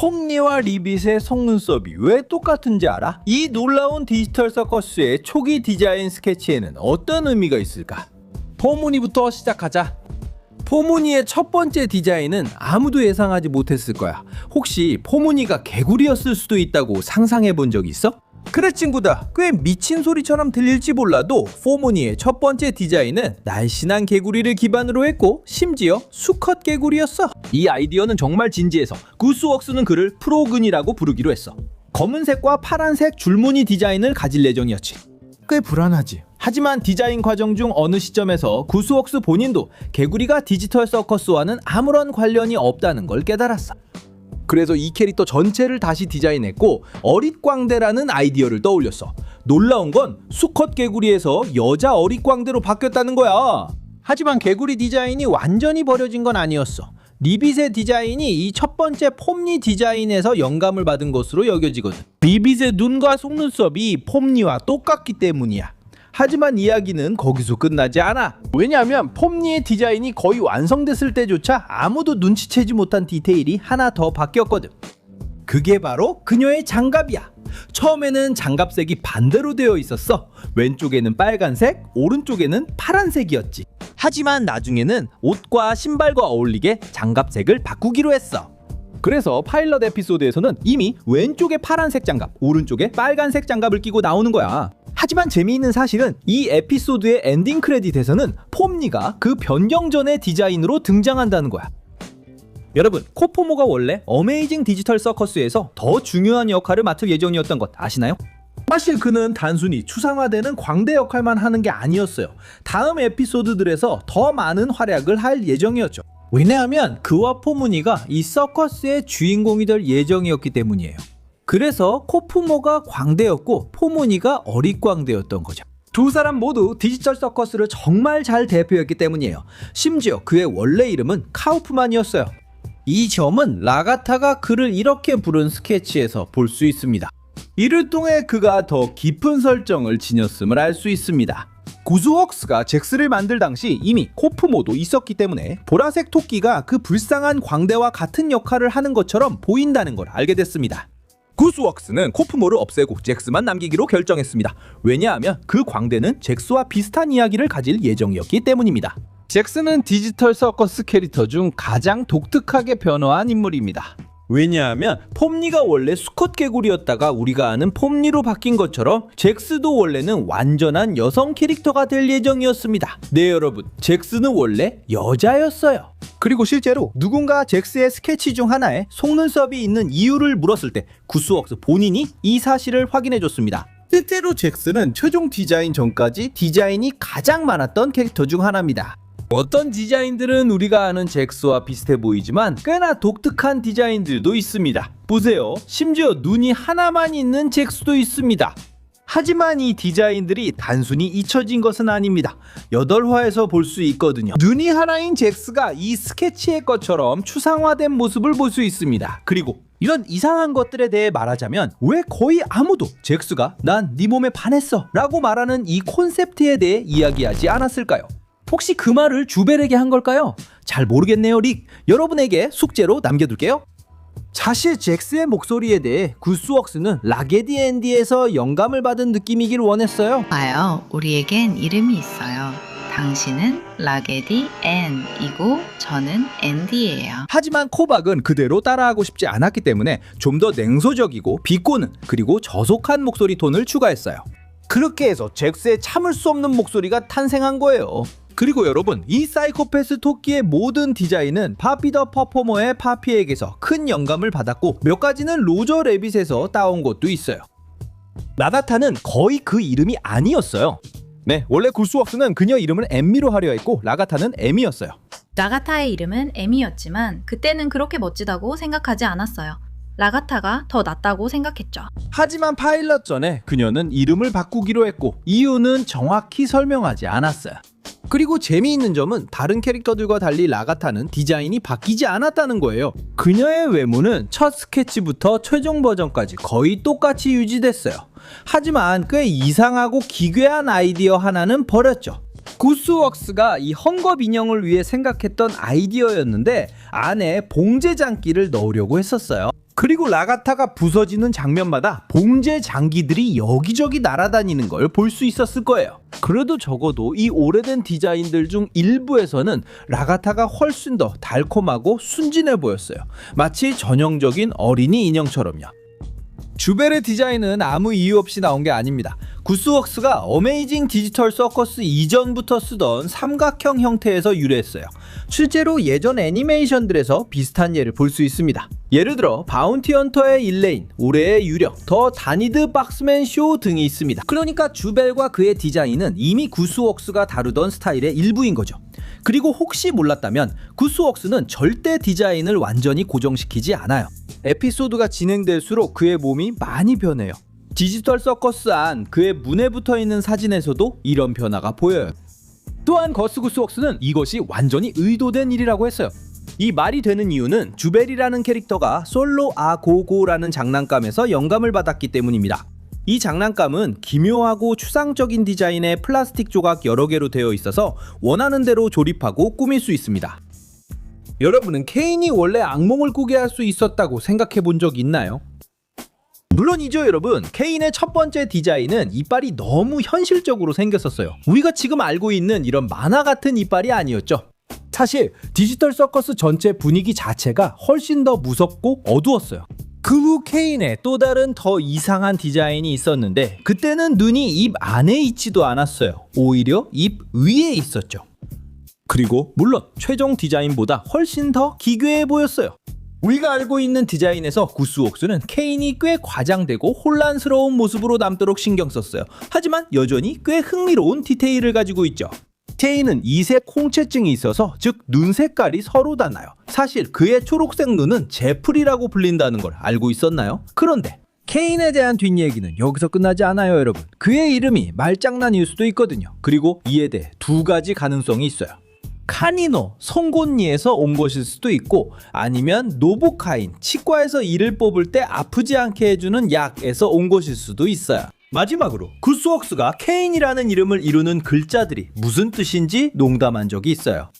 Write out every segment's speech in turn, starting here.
폼니와 리빗의 속눈썹이 왜 똑같은지 알아? 이 놀라운 디지털 서커스의 초기 디자인 스케치에는 어떤 의미가 있을까? 포무니부터 시작하자. 포무니의 첫 번째 디자인은 아무도 예상하지 못했을 거야. 혹시 포무니가 개구리였을 수도 있다고 상상해 본 적 있어? 그래 친구들, 꽤 미친 소리처럼 들릴지 몰라도 포무니의 첫 번째 디자인은 날씬한 개구리를 기반으로 했고 심지어 수컷 개구리였어. 이 아이디어는 정말 진지해서 구스웍스는 그를 프로근이라고 부르기로 했어. 검은색과 파란색 줄무늬 디자인을 가질 예정이었지. 꽤 불안하지. 하지만 디자인 과정 중 어느 시점에서 구스웍스 본인도 개구리가 디지털 서커스와는 아무런 관련이 없다는 걸 깨달았어. 그래서 이 캐릭터 전체를 다시 디자인했고 어릿광대라는 아이디어를 떠올렸어. 놀라운 건 수컷 개구리에서 여자 어릿광대로 바뀌었다는 거야. 하지만 개구리 디자인이 완전히 버려진 건 아니었어. 리빗의 디자인이 이 첫 번째 폼니 디자인에서 영감을 받은 것으로 여겨지거든. 리빗의 눈과 속눈썹이 폼니와 똑같기 때문이야. 하지만 이야기는 거기서 끝나지 않아. 왜냐하면 폼니의 디자인이 거의 완성됐을 때조차 아무도 눈치채지 못한 디테일이 하나 더 바뀌었거든. 그게 바로 그녀의 장갑이야. 처음에는 장갑색이 반대로 되어 있었어. 왼쪽에는 빨간색, 오른쪽에는 파란색이었지. 하지만 나중에는 옷과 신발과 어울리게 장갑색을 바꾸기로 했어. 그래서 파일럿 에피소드에서는 이미 왼쪽에 파란색 장갑, 오른쪽에 빨간색 장갑을 끼고 나오는 거야. 하지만 재미있는 사실은 이 에피소드의 엔딩 크레딧에서는 폼니가 그 변경 전의 디자인으로 등장한다는 거야. 여러분, 코포모가 원래 어메이징 디지털 서커스에서 더 중요한 역할을 맡을 예정이었던 것 아시나요? 사실 그는 단순히 추상화되는 광대 역할만 하는 게 아니었어요. 다음 에피소드들에서 더 많은 활약을 할 예정이었죠. 왜냐하면 그와 포무니가 이 서커스의 주인공이 될 예정이었기 때문이에요. 그래서 코포모가 광대였고 포무니가 어릿광대였던 거죠. 두 사람 모두 디지털 서커스를 정말 잘 대표했기 때문이에요. 심지어 그의 원래 이름은 카우프만이었어요. 이 점은 라가타가 그를 이렇게 부른 스케치에서 볼 수 있습니다. 이를 통해 그가 더 깊은 설정을 지녔음을 알 수 있습니다. 구스웍스가 잭스를 만들 당시 이미 코프모도 있었기 때문에 보라색 토끼가 그 불쌍한 광대와 같은 역할을 하는 것처럼 보인다는 걸 알게 됐습니다. 구스웍스는 코프모를 없애고 잭스만 남기기로 결정했습니다. 왜냐하면 그 광대는 잭스와 비슷한 이야기를 가질 예정이었기 때문입니다. 잭스는 디지털 서커스 캐릭터 중 가장 독특하게 변화한 인물입니다. 왜냐하면 폼니가 원래 수컷 개구리였다가 우리가 아는 폼니로 바뀐 것처럼 잭스도 원래는 완전한 여성 캐릭터가 될 예정이었습니다. 네 여러분, 잭스는 원래 여자였어요. 그리고 실제로 누군가 잭스의 스케치 중 하나에 속눈썹이 있는 이유를 물었을 때 구스웍스 본인이 이 사실을 확인해줬습니다. 실제로 잭스는 최종 디자인 전까지 디자인이 가장 많았던 캐릭터 중 하나입니다. 어떤 디자인들은 우리가 아는 잭스와 비슷해 보이지만 꽤나 독특한 디자인들도 있습니다. 보세요. 심지어 눈이 하나만 있는 잭스도 있습니다. 하지만 이 디자인들이 단순히 잊혀진 것은 아닙니다. 8화에서 볼 수 있거든요. 눈이 하나인 잭스가 이 스케치의 것처럼 추상화된 모습을 볼 수 있습니다. 그리고 이런 이상한 것들에 대해 말하자면 왜 거의 아무도 잭스가 난 네 몸에 반했어 라고 말하는 이 콘셉트에 대해 이야기하지 않았을까요? 혹시 그 말을 주벨에게 한 걸까요? 잘 모르겠네요, 릭. 여러분에게 숙제로 남겨둘게요. 사실 잭스의 목소리에 대해 구스웍스는 라게디 앤디에서 영감을 받은 느낌이길 원했어요. 봐요. 우리에겐 이름이 있어요. 당신은 라게디 앤이고 저는 앤디예요. 하지만 코박은 그대로 따라하고 싶지 않았기 때문에 좀 더 냉소적이고 비꼬는 그리고 저속한 목소리 톤을 추가했어요. 그렇게 해서 잭스의 참을 수 없는 목소리가 탄생한 거예요. 그리고 여러분, 이 사이코패스 토끼의 모든 디자인은 파피 더 퍼포머의 파피에게서 큰 영감을 받았고 몇 가지는 로저 레빗에서 따온 것도 있어요. 라가타는 거의 그 이름이 아니었어요. 네, 원래 구스웍스는 그녀 이름을 엠미로 하려 했고 라가타는 에미였어요. 라가타의 이름은 에미였지만 그때는 그렇게 멋지다고 생각하지 않았어요. 라가타가 더 낫다고 생각했죠. 하지만 파일럿 전에 그녀는 이름을 바꾸기로 했고 이유는 정확히 설명하지 않았어요. 그리고 재미있는 점은 다른 캐릭터들과 달리 라가타는 디자인이 바뀌지 않았다는 거예요. 그녀의 외모는 첫 스케치부터 최종 버전까지 거의 똑같이 유지됐어요. 하지만 꽤 이상하고 기괴한 아이디어 하나는 버렸죠. 구스웍스가 이 헝겊 인형을 위해 생각했던 아이디어였는데 안에 봉제 장기를 넣으려고 했었어요. 그리고 라가타가 부서지는 장면마다 봉제 장기들이 여기저기 날아다니는 걸 볼 수 있었을 거예요. 그래도 적어도 이 오래된 디자인들 중 일부에서는 라가타가 훨씬 더 달콤하고 순진해 보였어요. 마치 전형적인 어린이 인형처럼요. 주벨의 디자인은 아무 이유 없이 나온 게 아닙니다. 구스웍스가 어메이징 디지털 서커스 이전부터 쓰던 삼각형 형태에서 유래했어요. 실제로 예전 애니메이션들에서 비슷한 예를 볼 수 있습니다. 예를 들어 바운티 헌터의 일레인, 올해의 유령, 더 다니드 박스맨 쇼 등이 있습니다. 그러니까 주벨과 그의 디자인은 이미 구스웍스가 다루던 스타일의 일부인 거죠. 그리고 혹시 몰랐다면 구스웍스는 절대 디자인을 완전히 고정시키지 않아요. 에피소드가 진행될수록 그의 몸이 많이 변해요. 디지털 서커스 안 그의 문에 붙어있는 사진에서도 이런 변화가 보여요. 또한 거스 구스웍스는 이것이 완전히 의도된 일이라고 했어요. 이 말이 되는 이유는 주벨이라는 캐릭터가 솔로 아고고라는 장난감에서 영감을 받았기 때문입니다. 이 장난감은 기묘하고 추상적인 디자인의 플라스틱 조각 여러 개로 되어 있어서 원하는 대로 조립하고 꾸밀 수 있습니다. 여러분은 케인이 원래 악몽을 꾸게 할 수 있었다고 생각해 본 적 있나요? 물론이죠 여러분. 케인의 첫 번째 디자인은 이빨이 너무 현실적으로 생겼었어요. 우리가 지금 알고 있는 이런 만화 같은 이빨이 아니었죠. 사실 디지털 서커스 전체 분위기 자체가 훨씬 더 무섭고 어두웠어요. 그 후 케인의 또 다른 더 이상한 디자인이 있었는데 그때는 눈이 입 안에 있지도 않았어요. 오히려 입 위에 있었죠. 그리고 물론 최종 디자인보다 훨씬 더 기괴해 보였어요. 우리가 알고 있는 디자인에서 구스웍스는 케인이 꽤 과장되고 혼란스러운 모습으로 남도록 신경 썼어요. 하지만 여전히 꽤 흥미로운 디테일을 가지고 있죠. 케인은 이색 홍채증이 있어서 즉 눈 색깔이 서로 다나요. 사실 그의 초록색 눈은 제플이라고 불린다는 걸 알고 있었나요? 그런데 케인에 대한 뒷얘기는 여기서 끝나지 않아요 여러분. 그의 이름이 말장난일 수도 있거든요. 그리고 이에 대해 두 가지 가능성이 있어요. 카니노, 송곳니에서 온 것일 수도 있고 아니면 노보카인, 치과에서 이를 뽑을 때 아프지 않게 해주는 약에서 온 것일 수도 있어요. 마지막으로 구스웍스가 케인이라는 이름을 이루는 글자들이 무슨 뜻인지 농담한 적이 있어요.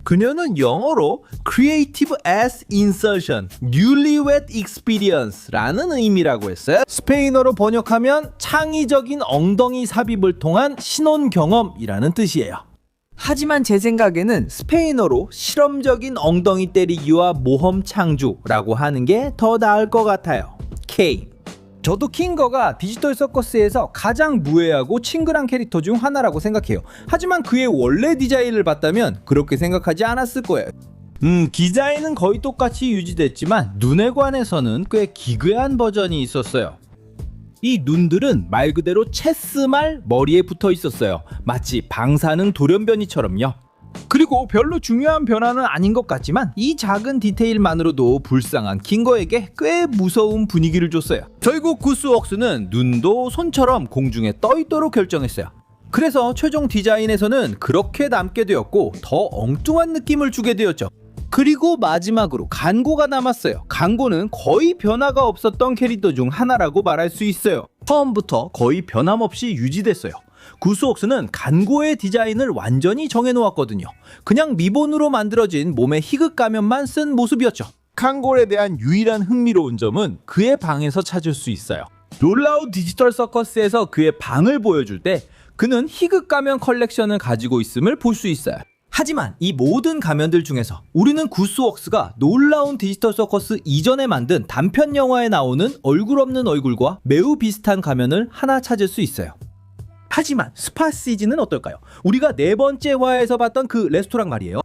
그녀는 영어로 Creative Ass Insertion, Newlywed Experience라는 의미라고 했어요. 스페인어로 번역하면 창의적인 엉덩이 삽입을 통한 신혼 경험이라는 뜻이에요. 하지만 제 생각에는 스페인어로 실험적인 엉덩이 때리기와 모험 창조라고 하는 게 더 나을 것 같아요. K. 저도 킹거가 디지털 서커스에서 가장 무해하고 친근한 캐릭터 중 하나라고 생각해요. 하지만 그의 원래 디자인을 봤다면 그렇게 생각하지 않았을 거예요. 디자인은 거의 똑같이 유지됐지만 눈에 관해서는 꽤 기괴한 버전이 있었어요. 이 눈들은 말 그대로 체스말 머리에 붙어 있었어요. 마치 방사능 돌연변이처럼요. 그리고 별로 중요한 변화는 아닌 것 같지만 이 작은 디테일만으로도 불쌍한 킹거에게 꽤 무서운 분위기를 줬어요. 결국 구스웍스는 눈도 손처럼 공중에 떠 있도록 결정했어요. 그래서 최종 디자인에서는 그렇게 남게 되었고 더 엉뚱한 느낌을 주게 되었죠. 그리고 마지막으로 간고가 남았어요. 간고는 거의 변화가 없었던 캐릭터 중 하나라고 말할 수 있어요. 처음부터 거의 변함없이 유지됐어요. 구스웍스는 간고의 디자인을 완전히 정해놓았거든요. 그냥 미본으로 만들어진 몸에 희극 가면만 쓴 모습이었죠. 간고에 대한 유일한 흥미로운 점은 그의 방에서 찾을 수 있어요. 놀라운 디지털 서커스에서 그의 방을 보여줄 때 그는 희극 가면 컬렉션을 가지고 있음을 볼 수 있어요. 하지만 이 모든 가면들 중에서 우리는 구스웍스가 놀라운 디지털 서커스 이전에 만든 단편 영화에 나오는 얼굴 없는 얼굴과 매우 비슷한 가면을 하나 찾을 수 있어요. 하지만 스파 시즌은 어떨까요? 우리가 네 번째 화에서 봤던 그 레스토랑 말이에요.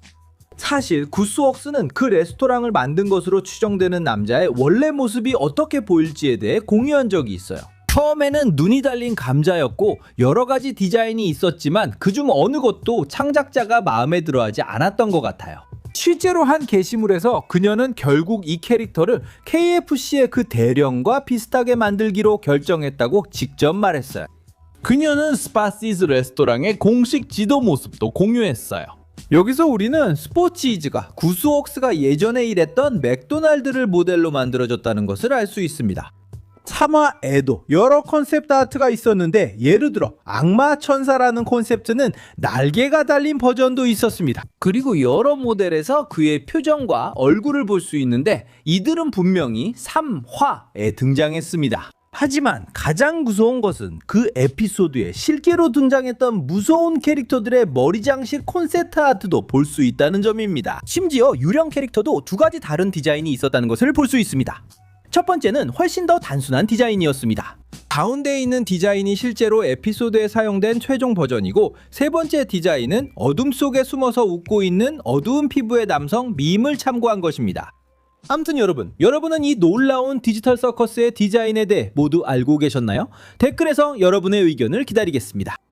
사실 구스웍스는 그 레스토랑을 만든 것으로 추정되는 남자의 원래 모습이 어떻게 보일지에 대해 공유한 적이 있어요. 처음에는 눈이 달린 감자였고 여러 가지 디자인이 있었지만 그중 어느 것도 창작자가 마음에 들어하지 않았던 것 같아요. 실제로 한 게시물에서 그녀는 결국 이 캐릭터를 KFC의 그 대령과 비슷하게 만들기로 결정했다고 직접 말했어요. 그녀는 스파시즈 레스토랑의 공식 지도 모습도 공유했어요. 여기서 우리는 스포치즈가 구스웍스가 예전에 일했던 맥도날드를 모델로 만들어졌다는 것을 알 수 있습니다. 3화에도 여러 컨셉트 아트가 있었는데 예를 들어 악마 천사라는 콘셉트는 날개가 달린 버전도 있었습니다. 그리고 여러 모델에서 그의 표정과 얼굴을 볼 수 있는데 이들은 분명히 3화에 등장했습니다. 하지만 가장 무서운 것은 그 에피소드에 실제로 등장했던 무서운 캐릭터들의 머리 장식 콘셉트 아트도 볼 수 있다는 점입니다. 심지어 유령 캐릭터도 두 가지 다른 디자인이 있었다는 것을 볼 수 있습니다. 첫 번째는 훨씬 더 단순한 디자인이었습니다. 가운데 있는 디자인이 실제로 에피소드에 사용된 최종 버전이고, 세 번째 디자인은 어둠 속에 숨어서 웃고 있는 어두운 피부의 남성 밈을 참고한 것입니다. 아무튼 여러분은 이 놀라운 디지털 서커스의 디자인에 대해 모두 알고 계셨나요? 댓글에서 여러분의 의견을 기다리겠습니다.